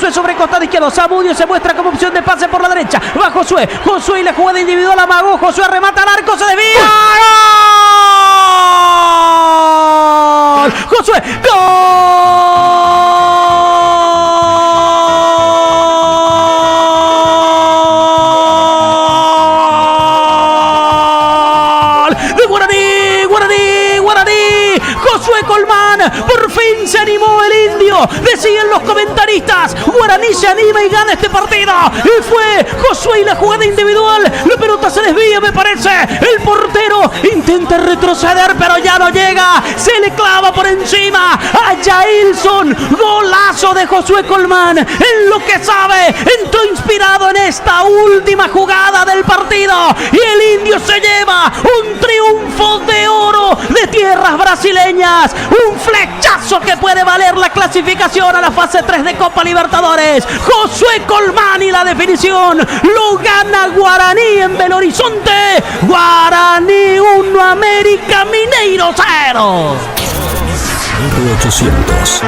Josué sobre el costado izquierdo. Zamudio se muestra como opción de pase por la derecha. Va Josué. Josué y la jugada individual amagó. Josué remata al arco. Se desvía. ¡Gol! Josué. ¡Gol! Josué Colmán, por fin se animó el indio, decían los comentaristas. Guaraní se anima y gana este partido. Y fue Josué y la jugada individual. La pelota se desvía, me parece. El portero intenta retroceder, pero ya no llega. Se le clava por encima a Jailson. Golazo de Josué Colmán. En lo que sabe, entró inspirado en esta última jugada del partido. Y el indio se lleva un triunfo de oro de tierras brasileñas. Un flechazo que puede valer la clasificación a la fase 3 de Copa Libertadores. Josué Colmán y la definición. Lo gana Guaraní en Belo Horizonte. Guaraní 1, América Mineiro 0. 800.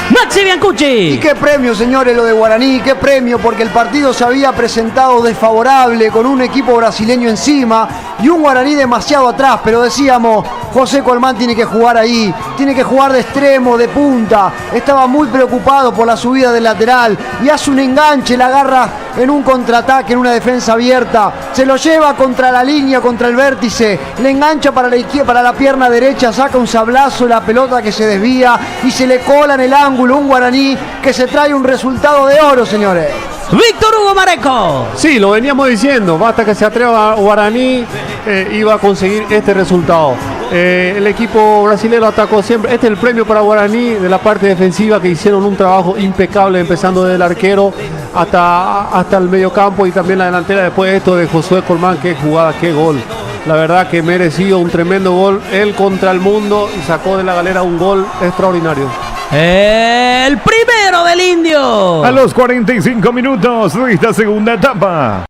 Maxi Biancucci. Y qué premio, señores, lo de Guaraní, qué premio, porque el partido se había presentado desfavorable con un equipo brasileño encima y un Guaraní demasiado atrás, pero decíamos, José Colmán tiene que jugar ahí, tiene que jugar de extremo, de punta. Estaba muy preocupado por la subida del lateral y hace un enganche, la agarra en un contraataque, en una defensa abierta, se lo lleva contra la línea, contra el vértice, le engancha para la izquierda, para la pierna derecha, saca un sablazo, la pelota que se desvía y se le cola en el ángulo un Guaraní que se trae un resultado de oro, señores. Víctor Hugo Marenco. Sí, lo veníamos diciendo, basta que se atreva Guaraní, iba a conseguir este resultado. El equipo brasileño atacó siempre. Este es el premio para Guaraní de la parte defensiva, que hicieron un trabajo impecable, empezando del arquero hasta el mediocampo y también la delantera. Después de esto de Josué Colmán, qué jugada, qué gol. La verdad que mereció un tremendo gol, él contra el mundo, y sacó de la galera un gol extraordinario. El primero del indio. A los 45 minutos de esta segunda etapa.